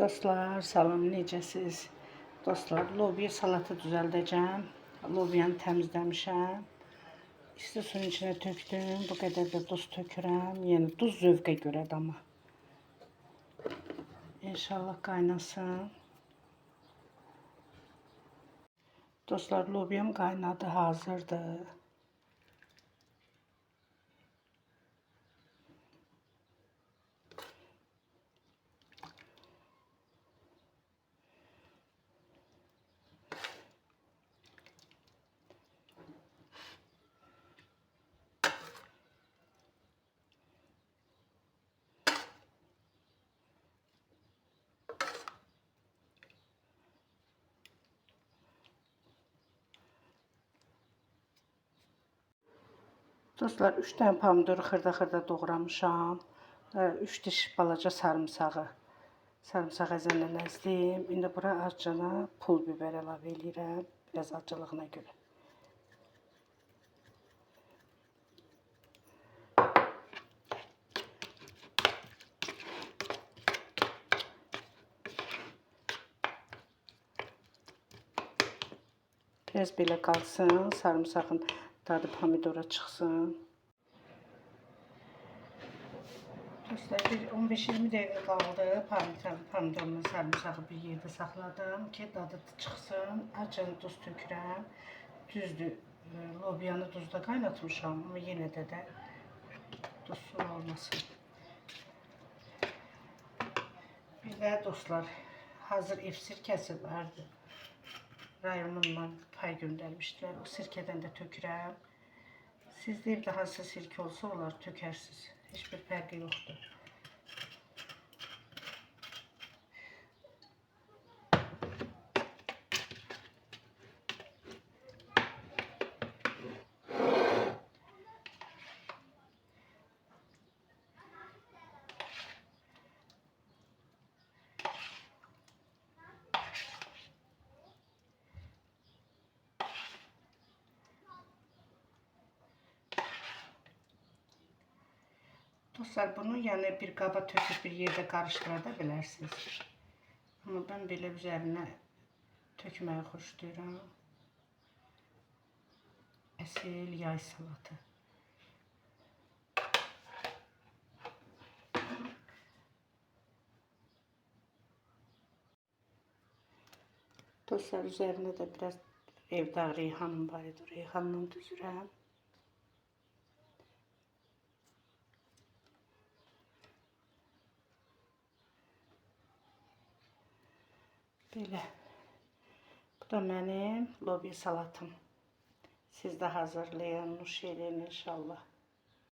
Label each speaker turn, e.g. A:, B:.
A: Dostlar, salam, necəsiz? Dostlar, lobiya salatı düzəldəcəm. Lobiyanı təmizləmişəm. İsti suyun içine tökdüm. Bu qədər də duz tökürəm. Yəni duz zövqə görədir amma. İnşallah qaynasın. Dostlar, lobiyam qaynadı, hazırdır. Dostlar, 3 dənə pomidoru xırda-xırda doğramışam. 3 diş balaca sarımsağı. Sarımsaq əzələ əzdim. İndi bura azcana pul biber əlavə edirəm. Biraz acılığına görə. Biraz belə qalsın, sarımsağın dadı pomidora çıxsın. Dostlar, 15-20 dəqiqə qaldı. Pomidorla sarımsağı bir yerdə saxladım ki, dadı çıxsın. Azca duz tökürəm. Düzdür, lobiyanı duzda qaynatmışam, amma yenə də duzsuz olmasın. Bir də dostlar, hazır ev sirkəsi vardı. Rayonundan pay göndərmişdilər. O sirkədən də tökürəm. Sizdə evdə hansı sirkə olsa onlar tökərsiniz. Heç bir fərqi yoxdur. Dostlar, bunu yəni bir qaba töküb bir yerdə qarışdıra da bilərsiniz. Amma mən belə üzərinə tökməyi xoşlayıram. Əsl yay salatı. Dostlar, üzərinə də biraz evdə reyhanım var idi. Reyhanla düzürəm. Belə. Bu da mənim lobiya salatım. Siz də hazırlayın, nuş edin inşallah.